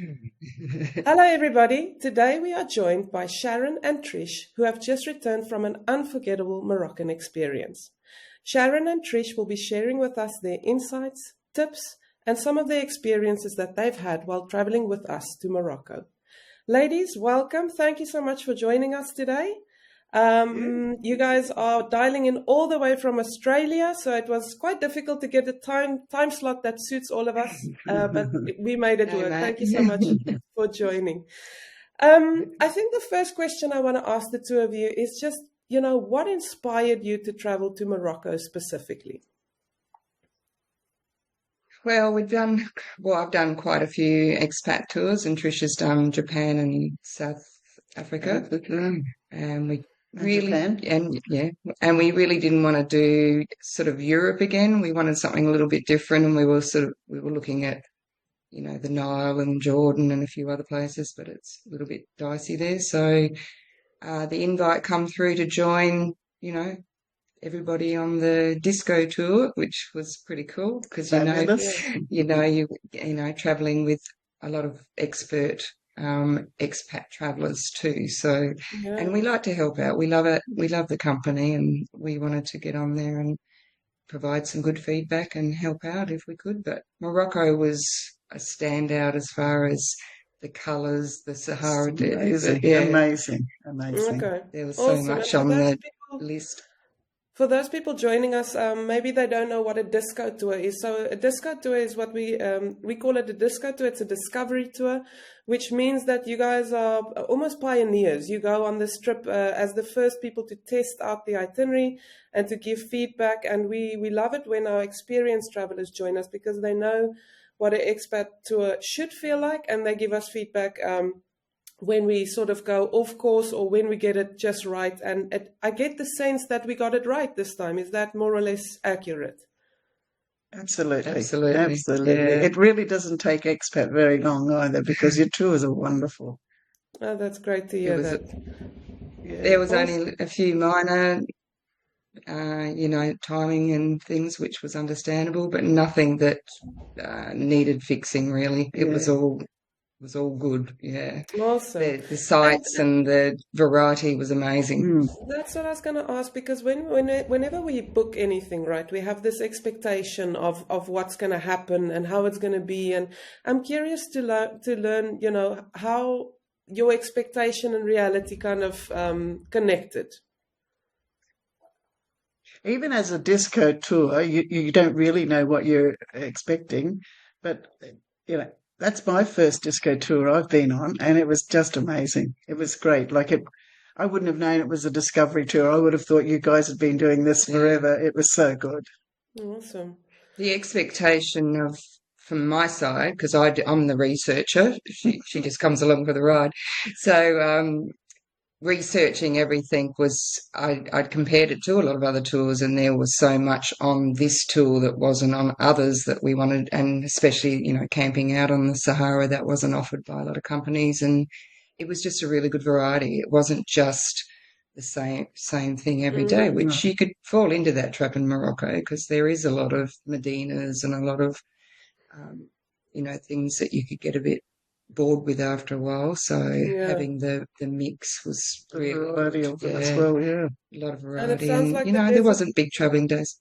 Hello, everybody. Today we are joined by Sharon and Trish, who have just returned from an unforgettable Moroccan experience. Sharon and Trish will be sharing with us their insights, tips, and some of the experiences that they've had while traveling with us to Morocco. Ladies, welcome. Thank you so much for joining us today. You guys are dialing in all the way from Australia, so it was quite difficult to get a time slot that suits all of us, but we made it work. Thank you so much for joining. I think the first question I want to ask the two of you is just, what inspired you to travel to Morocco specifically? Well, I've done quite a few expat tours, and Trish has done Japan and South Africa. And we really, we really didn't want to do sort of Europe again. We wanted something a little bit different, and we were looking at, the Nile and Jordan and a few other places, but it's a little bit dicey there. So the invite come through to join, everybody on the disco tour, which was pretty cool because traveling with a lot of expat travellers too. So, and we like to help out. We love it. We love the company, and we wanted to get on there and provide some good feedback and help out if we could. But Morocco was a standout as far as the colours, the Sahara Desert. Amazing. Okay. There was so much on the list. For those people joining us, maybe they don't know what a disco tour is. So a disco tour is what we call it a disco tour. It's a discovery tour, which means that you guys are almost pioneers. You go on this trip as the first people to test out the itinerary and to give feedback. And we love it when our experienced travelers join us because they know what an expat tour should feel like, and they give us feedback when we sort of go off course or when we get it just right. And I get the sense that we got it right this time. Is that more or less accurate? Absolutely. Yeah. It really doesn't take expat very long either because your tours are wonderful. Oh, that's great to hear that. There was only a few minor, timing and things, which was understandable, but nothing that needed fixing really. It was all good, yeah. Awesome. The sights and the variety was amazing. That's what I was going to ask, because whenever we book anything, right, we have this expectation of what's going to happen and how it's going to be. And I'm curious to learn, how your expectation and reality kind of connected. Even as a disco tour, you don't really know what you're expecting, but, that's my first disco tour I've been on, and it was just amazing. It was great. I wouldn't have known it was a discovery tour. I would have thought you guys had been doing this forever. It was so good. Awesome. The expectation from my side, because I'm the researcher, she just comes along for the ride. So researching everything I'd compared it to a lot of other tours, and there was so much on this tour that wasn't on others that we wanted, and especially, camping out on the Sahara that wasn't offered by a lot of companies, and it was just a really good variety. It wasn't just the same thing every day, which you could fall into that trap in Morocco because there is a lot of Medinas and a lot of, things that you could get a bit bored with after a while, so having the mix was really variety of it as well, a lot of variety. And it sounds like there wasn't big travelling days.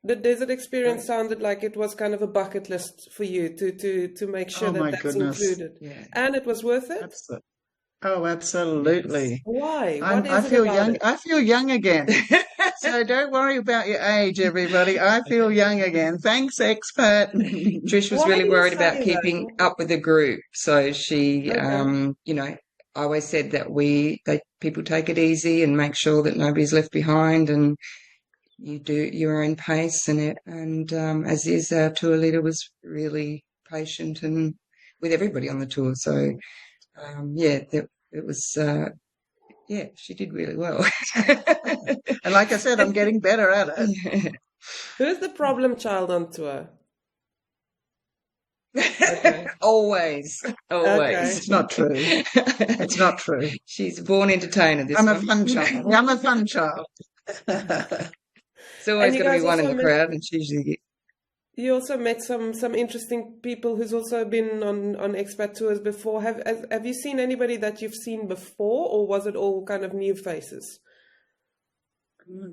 The desert experience sounded like it was kind of a bucket list for you to make sure that's included. Yeah. And it was worth it? Oh, absolutely. Why? I feel young. I feel young again. So don't worry about your age, everybody. I feel young again. Thanks, expat. Trish was really worried about keeping up with the group, so she, I always said that people take it easy and make sure that nobody's left behind, and you do your own pace. And as is, our tour leader was really patient and with everybody on the tour. So. It was, she did really well. And like I said, I'm getting better at it. Who's the problem child on tour? Okay. Always. Okay. It's not true. It's not true. She's a born entertainer. I'm a fun child. I'm a fun child. It's always going to be one in the crowd, and she usually You also met some interesting people who's also been on expat tours before. Have you seen anybody that you've seen before, or was it all kind of new faces?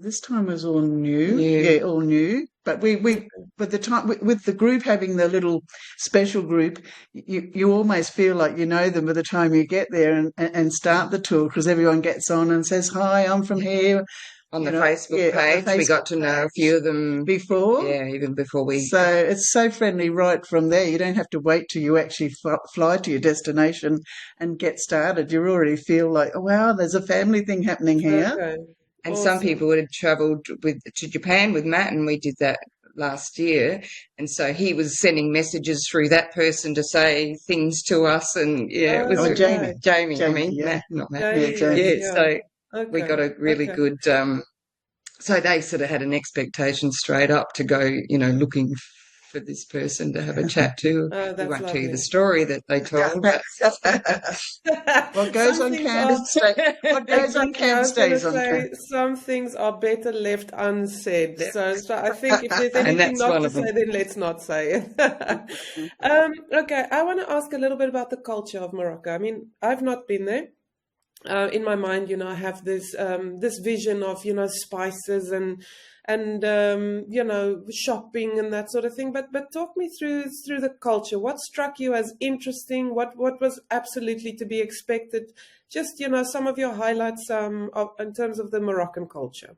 This time was all new. New. Yeah, all new. But we with the group having the little special group, you almost feel like you know them by the time you get there and start the tour, because everyone gets on and says, "Hi, I'm from here." On the Facebook page, we got to know a few of them before. Yeah, even before we. So it's so friendly right from there. You don't have to wait till you actually fly to your destination and get started. You already feel like, oh, wow, there's a family thing happening here. Okay. And Awesome. some people had travelled to Japan with Matt, and we did that last year. And so he was sending messages through that person to say things to us. And yeah, it was Jamie. I mean, yeah. Matt, not Matt. Jamie, Yeah, so we got a really good. So they sort of had an expectation straight up to go, looking for this person to have a chat to. We won't tell you the story that they told. What goes on camp stays on camp. Some things are better left unsaid. So I think if there's anything not to say, then let's not say it. Okay, I want to ask a little bit about the culture of Morocco. I mean, I've not been there. In my mind, I have this vision of spices and shopping and that sort of thing. But talk me through the culture. What struck you as interesting? What was absolutely to be expected? Just some of your highlights in terms of the Moroccan culture.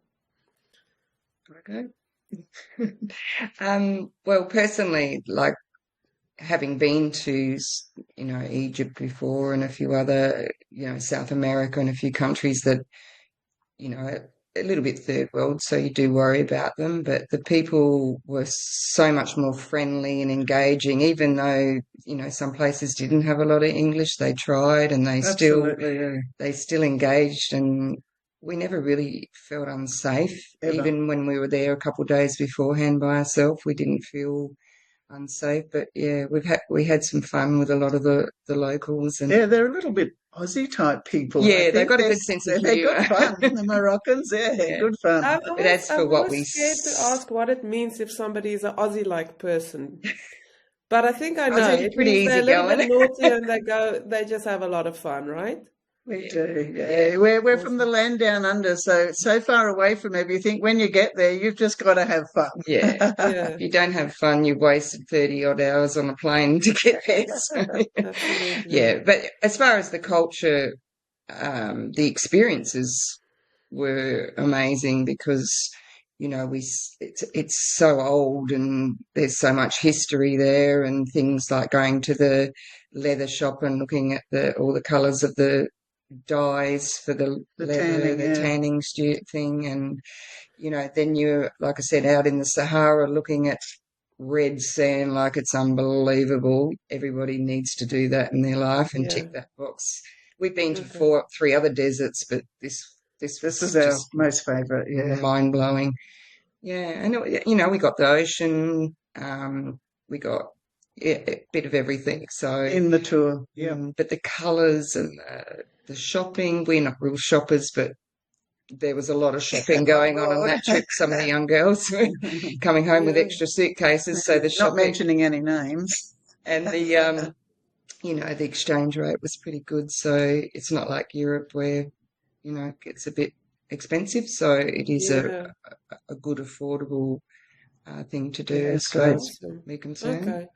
Okay. Well, personally, like, having been to, Egypt before and a few other, South America and a few countries that, a little bit third world, so you do worry about them. But the people were so much more friendly and engaging, even though, some places didn't have a lot of English. They tried, and they still engaged, and we never really felt unsafe. Ever. Even when we were there a couple of days beforehand by ourselves, we didn't feel unsafe. But yeah, we had some fun with a lot of the locals, and they're a little bit Aussie type people. Yeah, they've got a good sense of humour. They're good fun. The Moroccans, good fun. I'm scared to ask what it means if somebody is an Aussie-like person. But I think I know. It's pretty easy they're a little bit going. naughty and they just have a lot of fun, right? We do, yeah. We're from the land down under, so far away from everything. When you get there, you've just got to have fun. Yeah. If you don't have fun, you've wasted 30-odd hours on a plane to get there. So. Yeah, but as far as the culture, the experiences were amazing because, it's so old and there's so much history there, and things like going to the leather shop and looking at all the colours of the dyes for the leather, tanning thing, and then you're, like I said, out in the Sahara looking at red sand like it's unbelievable. Everybody needs to do that in their life and tick that box. We've been to 3 other deserts, but this is our most favourite. Yeah, mind blowing. Yeah, and we got the ocean. We got a bit of everything. So in the tour, but the colours and the shopping, we're not real shoppers, but there was a lot of shopping going on that trip. Some of the young girls were coming home with extra suitcases, so the shopping, not mentioning any names, and the the exchange rate was pretty good. So it's not like Europe where it's a bit expensive. So it is a good affordable thing to do as far as we're concerned. Okay.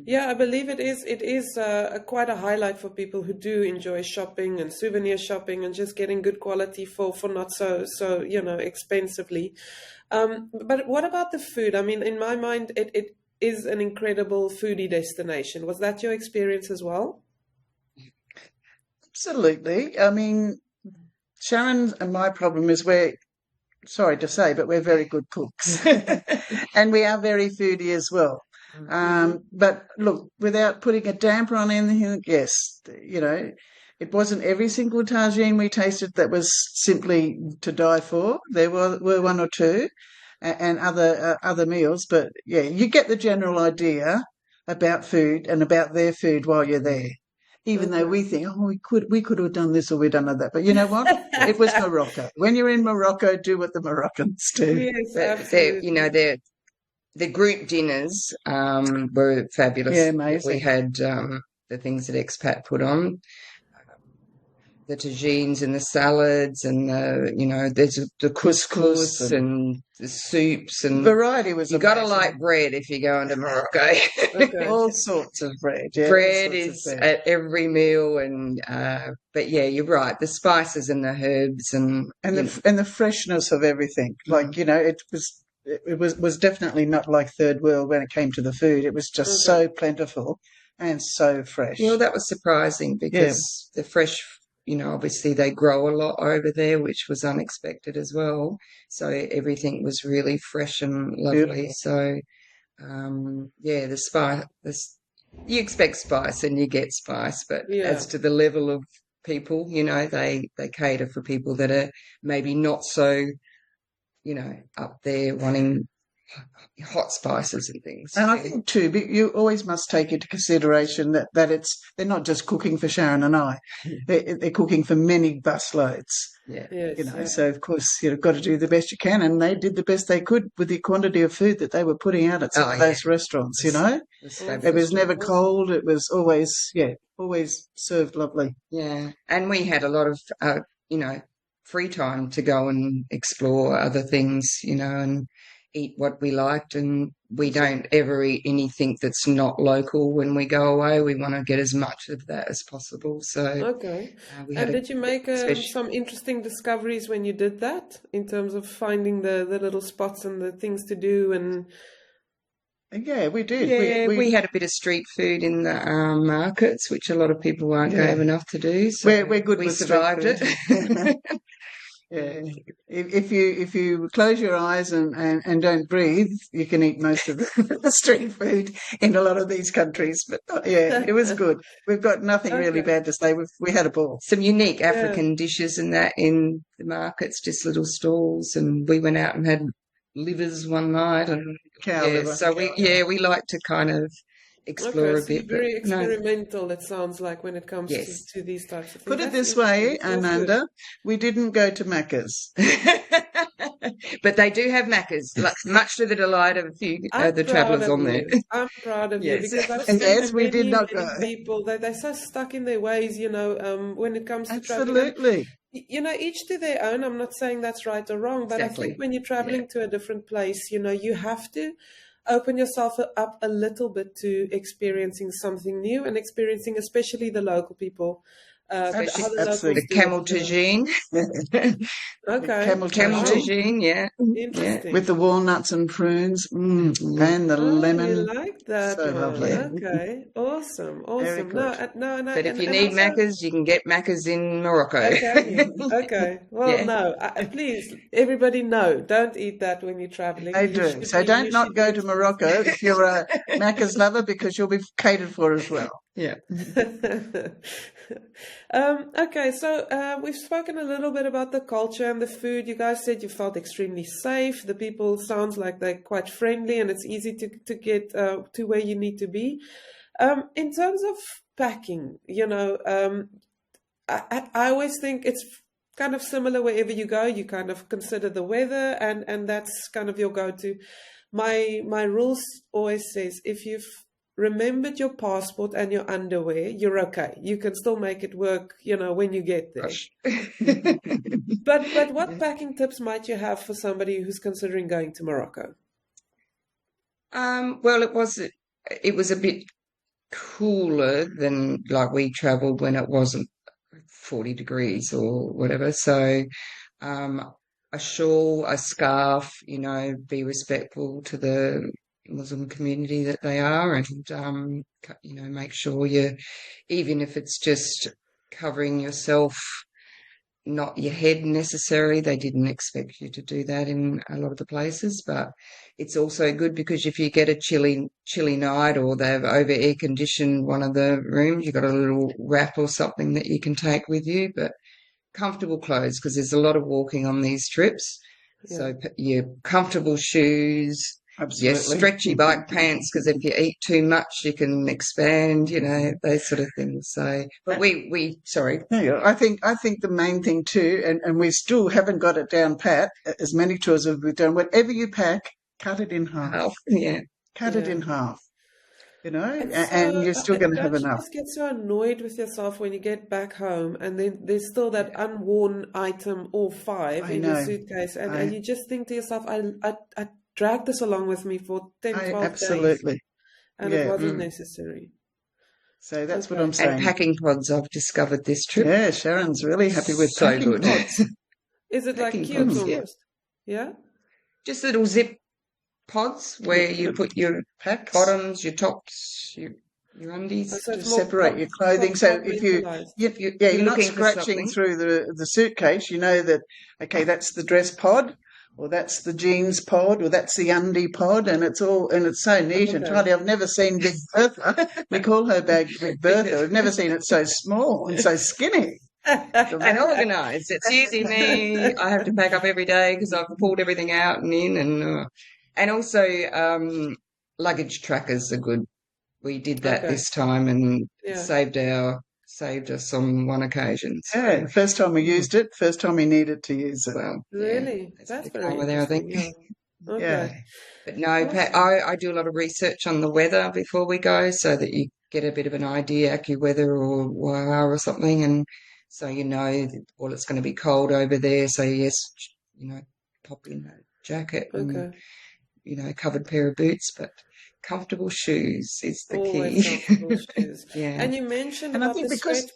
Yeah, I believe it is. It is quite a highlight for people who do enjoy shopping and souvenir shopping and just getting good quality for not so expensively. But what about the food? I mean, in my mind, it is an incredible foodie destination. Was that your experience as well? Absolutely. I mean, Sharon and my problem is sorry to say, but we're very good cooks. And we are very foodie as well. But look, without putting a damper on anything, yes, it wasn't every single tagine we tasted that was simply to die for. There were 1 or 2 and other meals. But, yeah, you get the general idea about food and about their food while you're there. Even though we think, we could have done this or we've done that. But you know what? It was Morocco. When you're in Morocco, do what the Moroccans do. Yes, absolutely. the group dinners were fabulous. Yeah, amazing. We had the things that Expat put on, the tagines and the salads and there's the couscous and the soups and variety was you got to amazing. like bread if you go into Morocco. Okay. All sorts of bread. Yeah, Bread all sorts is of bread. at every meal, and but yeah, you're right. The spices and the herbs and the freshness of everything. Like it was definitely not like third world when it came to the food. It was just so plentiful and so fresh. Well, that was surprising because the fresh, obviously they grow a lot over there, which was unexpected as well. So everything was really fresh and lovely. Beautiful. So, the spice, you expect spice and you get spice, but as to the level of people, they cater for people that are maybe not so, up there wanting hot spices and things. And I think too, you always must take into consideration that they're not just cooking for Sharon and I, they're cooking for many busloads. Yeah, yes, So of course you've got to do the best you can, and they did the best they could with the quantity of food that they were putting out at some of those restaurants. It was never cold. It was always served lovely. Yeah, and we had a lot of free time to go and explore other things, and eat what we liked, and we don't ever eat anything that's not local when we go away. We want to get as much of that as possible. So and did you make some interesting discoveries when you did that, in terms of finding the little spots and the things to do? And yeah, we did. Yeah, we had a bit of street food in the markets, which a lot of people aren't brave enough to do. So we're good. We with survived it. Yeah, if you close your eyes and don't breathe, you can eat most of the street food in a lot of these countries. But it was good. We've got nothing really bad to say. We had a ball. Some unique African dishes and that in the markets, just little stalls, and we went out and had livers one night and cow liver. So we like to kind of explore a bit. Very experimental, it sounds like, when it comes to these types of things. Put it this way, Ananda, we didn't go to Macca's. But they do have Macca's, much to the delight of a few the travellers on there. I'm proud of you, because I've and seen we did not go. People, they're so stuck in their ways, when it comes to travelling. Absolutely. Each to their own. I'm not saying that's right or wrong, but Exactly. I think when you're traveling to a different place, you have to open yourself up a little bit to experiencing something new and experiencing especially the local people. The camel tagine. Okay. Camel tagine, yeah. Interesting. With the walnuts and prunes and the lemon. You like that? So lovely. Okay. Awesome. Very good. No. But if you need Macca's, you can get Macca's in Morocco. Okay. Well, no. Please, everybody, no. Don't eat that when you're traveling. They do. So don't not go to Morocco if you're a Macca's lover, because you'll be catered for as well. Yeah. Okay, so we've spoken a little bit about the culture and the food. You guys said you felt extremely safe. The people sounds like they're quite friendly, and it's easy to get to where you need to be. In terms of packing, I always think it's kind of similar wherever you go. You kind of consider the weather, and that's kind of your go-to. My rules always says, if you've remembered your passport and your underwear, you're okay. You can still make it work, when you get there. But what packing tips might you have for somebody who's considering going to Morocco? Well, it was a bit cooler than like we travelled when it wasn't 40 degrees or whatever. So a shawl, a scarf, be respectful to the Muslim community that they are, and make sure even if it's just covering yourself, not your head necessarily. They didn't expect you to do that in a lot of the places, but it's also good because if you get a chilly night, or they've over air conditioned one of the rooms, you've got a little wrap or something that you can take with you. But comfortable clothes, because there's a lot of walking on these trips. Yeah. So your comfortable shoes. Absolutely. Yes, stretchy bike pants, because if you eat too much, you can expand, those sort of things. So, but sorry. Yeah, I think the main thing too, and we still haven't got it down pat, as many tours as we've done, whatever you pack, cut it in half. Oh, yeah. Cut it Yeah. in half, you know, It's and you're still going to have don't you enough. just get so annoyed with yourself when you get back home and then there's still that unworn item or five I in your know. suitcase and I you just think to yourself, I dragged this along with me for 10, 12 days absolutely. and it Yeah. wasn't necessary. So that's what Okay. I'm saying. And packing pods, I've discovered this trip. Yeah, Sharon's really happy with So packing good. pods. Is it like Packing cubes pods, yeah. almost? Yeah? Just little zip pods where you put your Packs. bottoms, your tops, your undies. So To it's more separate your clothing. So if compartmentalized. You're you're not looking for scratching something. through the suitcase. You know that, okay, that's the dress pod, or that's the jeans pod, or that's the undie pod, and it's so neat and Okay. tidy. I've never seen Big Bertha. We call her bag Big Bertha. I've never seen it so small and so skinny. And organised. It's usually me. I have to pack up every day because I've pulled everything out and in, and also luggage trackers are good. We did that Okay. this time and Yeah. saved us on one occasion. So, Yeah, first time we used it, first time we needed to use it. well, yeah, Really? that's That's the very time with there, I think. interesting. Yeah. Okay. Yeah. But no, Awesome. I do a lot of research on the weather before we go so that you get a bit of an idea, AccuWeather or WIR or something, and so you know, well, it's going to be cold over there. So yes, you know, pop in a jacket and, Okay. you know, covered pair of boots, but comfortable shoes is the Always key. comfortable shoes. Yeah. And you mentioned And I about think the because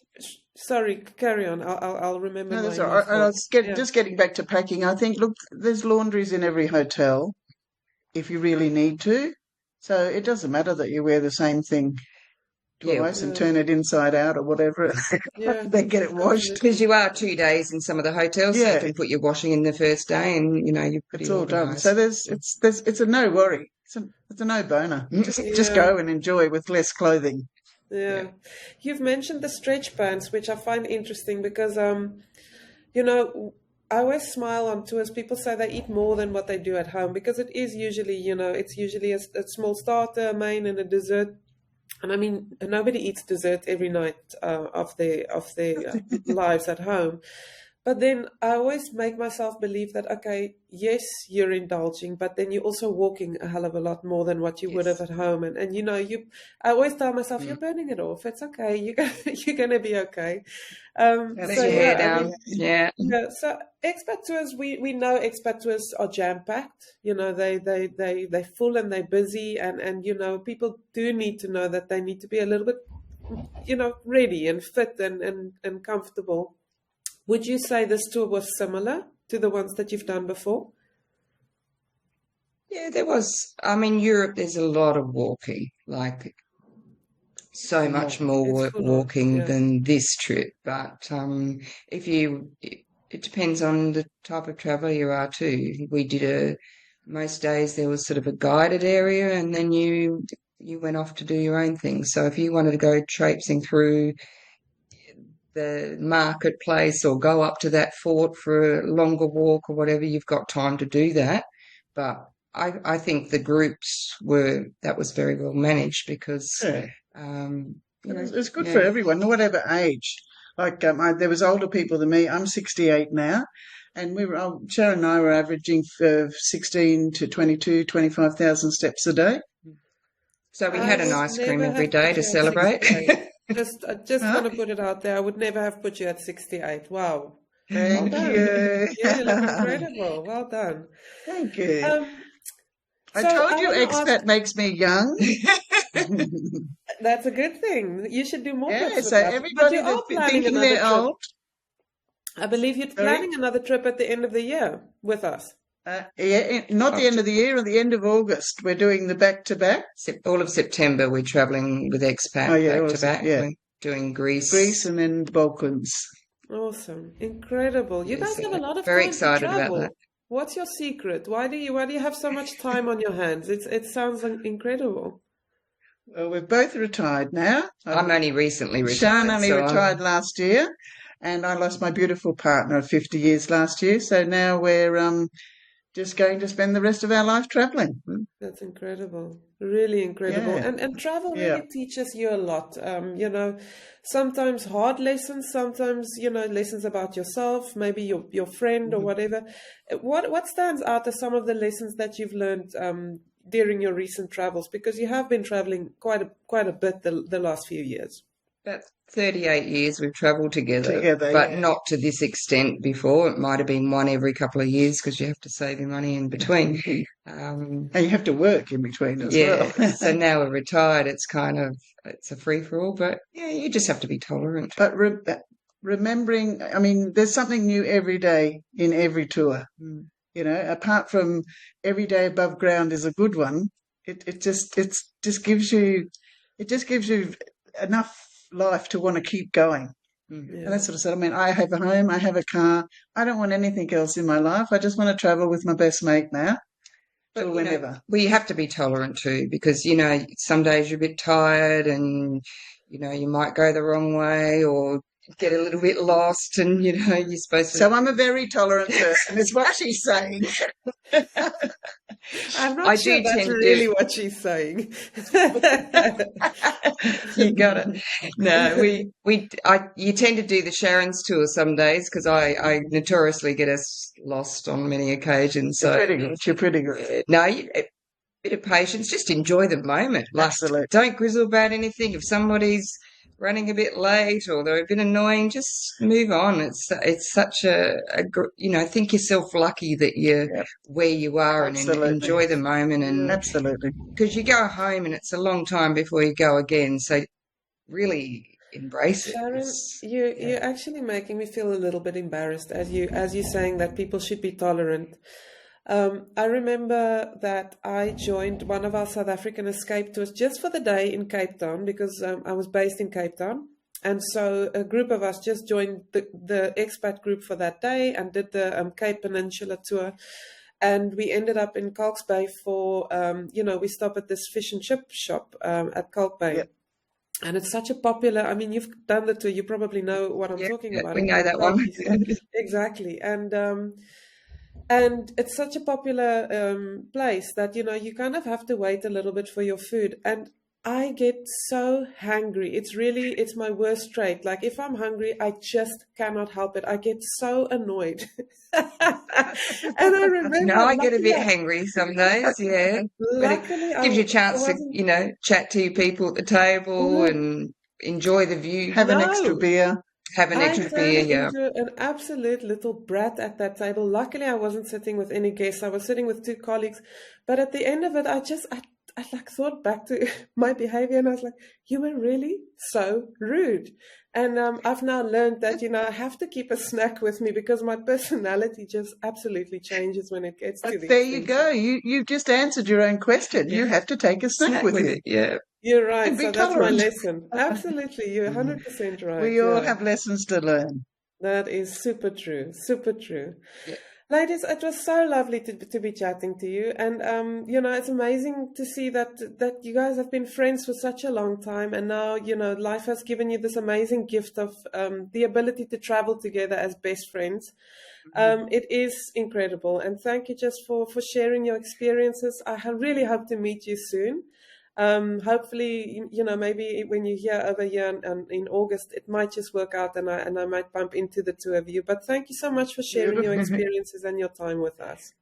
Sorry, carry on. I'll remember no, my that's all right. next I one. was Yeah. just getting back to packing. I think, look, there's laundries in every hotel if you really need to. So it doesn't matter that you wear the same thing Yeah, twice and Yeah. turn it inside out or whatever. Yeah. Then get it washed. Absolutely. because you are 2 days in some of the hotels, so you Yeah, can put your washing in the first day, and you know you're pretty it's all done. organised. So it's a no worry. It's a no boner. Just Yeah. go and enjoy with less clothing. Yeah. You've mentioned the stretch pants, which I find interesting because, you know, I always smile on tours. People say they eat more than what they do at home because it is usually, you know, it's usually a small starter, a main, and a dessert. And I mean, nobody eats dessert every night of their lives at home. But then I always make myself believe that, okay, yes, you're indulging, but then you're also walking a hell of a lot more than what you would have at home. And you know, I always tell myself, you're burning it off. It's okay. You're going to be okay. Let Let your hair down. Yeah, so expat tours, we know expat tours are jam-packed. You know, they're full and they're busy. And, you know, people do need to know that they need to be a little bit, you know, ready and fit and comfortable. Would you say this tour was similar to the ones that you've done before? Yeah, there was. I mean, Europe, there's a lot of walking, like so much more It's full on, walking yeah. than this trip. But it depends on the type of traveller you are too. Most days there was sort of a guided area, and then you went off to do your own thing. So if you wanted to go traipsing through the marketplace or go up to that fort for a longer walk or whatever, you've got time to do that. But I think the groups that was very well managed because Yeah. you know, It's good for everyone, whatever age. Like there was older people than me. I'm 68 now, and Sharon and I were averaging 16 to 22, 25,000 steps a day. So we had an I ice would cream never every have day put to you at celebrate. 68. I just Huh? want to put it out there. I would never have put you at 68. Wow. Thank Well done. you. Yeah, you look incredible. Well done. Thank you. I So told I you wanna expat makes me young. That's a good thing. You should do more Yeah, trips so with us. But everybody you are that's planning thinking another they're trip. old. I believe you're Sorry? planning another trip at the end of the year with us. Not the end of the year, at the end of August. We're doing the back-to-back. All of September, we're travelling with Expat Oh, yeah, back to awesome, back. yeah. We're doing Greece. Greece and then Balkans. Awesome. Incredible. You guys have a lot of Very time excited to about travel. that. What's your secret? Why do you have so much time on your hands? It sounds incredible. Well, we're both retired now. I'm only recently retired. Sharon only so retired last year, and I lost my beautiful partner of 50 years last year. So now we're just going to spend the rest of our life travelling. That's incredible. Really incredible. Yeah. And travel Yeah. really teaches you a lot. Sometimes hard lessons, sometimes, lessons about yourself, maybe your friend or whatever. What stands out as some of the lessons that you've learned during your recent travels? Because you have been traveling quite a bit the last few years. About 38 years we've travelled together, but yeah. not to this extent before. It might have been one every couple of years because you have to save your money in between. And you have to work in between as well. So now we're retired, it's a free-for-all, but yeah, you just have to be tolerant. But remembering, I mean, there's something new every day in every tour. Apart from every day above ground is a good one, it just gives you enough life to want to keep going. Yeah. And that's sort of stuff. I mean, I have a home, I have a car. I don't want anything else in my life. I just want to travel with my best mate now. But whenever. Well, you have to be tolerant too, because, some days you're a bit tired and, you might go the wrong way or get a little bit lost and, you're supposed to... So I'm a very tolerant person, is what she's saying. I'm not sure that's really what she's saying. You got it. No, you tend to do the Sharon's tour some days because I notoriously get us lost on many occasions. So You're pretty good. No, a bit of patience. Just enjoy the moment. Absolutely. Don't grizzle about anything. If somebody's running a bit late or they're a bit annoying, just move on. It's such think yourself lucky that you're where you are. Absolutely. And enjoy the moment. And absolutely, because you go home and it's a long time before you go again. So really embrace it. Sharon, you're actually making me feel a little bit embarrassed as you're saying that people should be tolerant. I remember that I joined one of our South African escape tours just for the day in Cape Town because I was based in Cape Town. And so a group of us just joined the expat group for that day and did the Cape Peninsula tour. And we ended up in Kalks Bay for, we stopped at this fish and chip shop at Kalk Bay. Yep. And it's such a popular, I mean, you've done the tour, you probably know what I'm talking about. We know that one. Exactly. And it's such a popular place that, you kind of have to wait a little bit for your food. And I get so hangry. It's my worst trait. Like if I'm hungry, I just cannot help it. I get so annoyed. And I remember. No, I get a bit hangry some days, yeah. Luckily, but it gives you a chance to, chat to your people at the table and enjoy the view. Have an extra beer. Have an extra beer, yeah. An absolute little brat at that table. Luckily, I wasn't sitting with any guests. I was sitting with two colleagues. But at the end of it, I thought back to my behavior and I was like, you were really so rude. And I've now learned that, I have to keep a snack with me because my personality just absolutely changes when it gets to the there you go. You've just answered your own question. You have to take a snack with you. Yeah. You're right. So that's my lesson. Absolutely. You're 100% right. We all have lessons to learn. That is super true. Super true. Yeah. Ladies, it was so lovely to be chatting to you. And, it's amazing to see that you guys have been friends for such a long time. And now, life has given you this amazing gift of the ability to travel together as best friends. It is incredible. And thank you just for sharing your experiences. I really hope to meet you soon. Hopefully, maybe when you're here over here in August, it might just work out and I might bump into the two of you. But thank you so much for sharing your experiences and your time with us.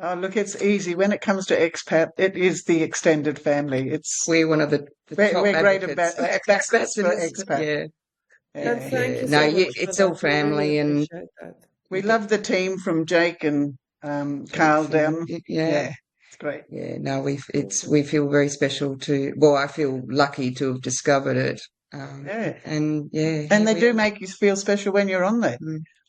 Oh, look, it's easy. When it comes to expat, it is the extended family. We're one of the top we're great expats for expat. Yeah. And thank you so no, much it's for all that. family, really and we love the team from Jake and Carl down. Yeah. Great. Yeah, no, we feel very special I feel lucky to have discovered it. And they do make you feel special when you're on there.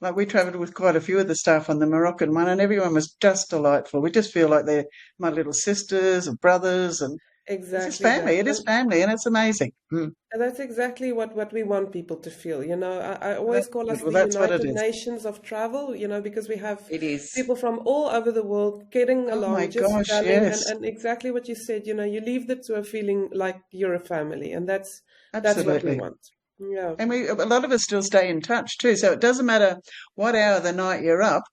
Like we travelled with quite a few of the staff on the Moroccan one, and everyone was just delightful. We just feel like they're my little sisters or brothers, and exactly. It's family. It is family, and it's amazing. And that's exactly what we want people to feel. I always call us the United Nations of travel. Because we have people from all over the world getting along, and exactly what you said. You leave the tour feeling like you're a family, and that's what we want. Yeah, and a lot of us still stay in touch too. So it doesn't matter what hour of the night you're up.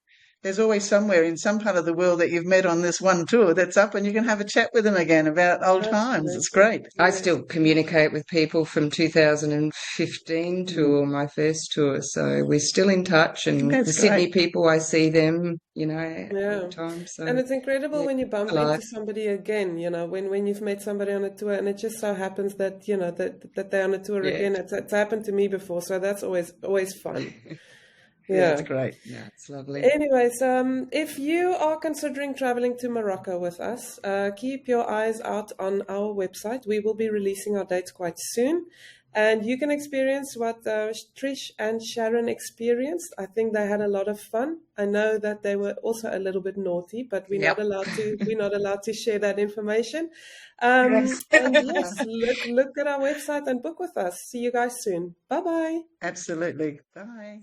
there's always somewhere in some part of the world that you've met on this one tour that's up, and you can have a chat with them again about old times. It's great. I still communicate with people from 2015 tour, my first tour, so we're still in touch. And the Sydney people, I see them, all the time. So, and it's incredible when you bump into somebody again, when you've met somebody on a tour, and it just so happens that that they're on a tour again. It's happened to me before, so that's always fun. Yeah, that's great. Yeah, it's lovely. Anyways, if you are considering traveling to Morocco with us, keep your eyes out on our website. We will be releasing our dates quite soon. And you can experience what Trish and Sharon experienced. I think they had a lot of fun. I know that they were also a little bit naughty, but we're not allowed to. We're not allowed to share that information. Yes. And yes, look at our website and book with us. See you guys soon. Bye bye. Absolutely. Bye.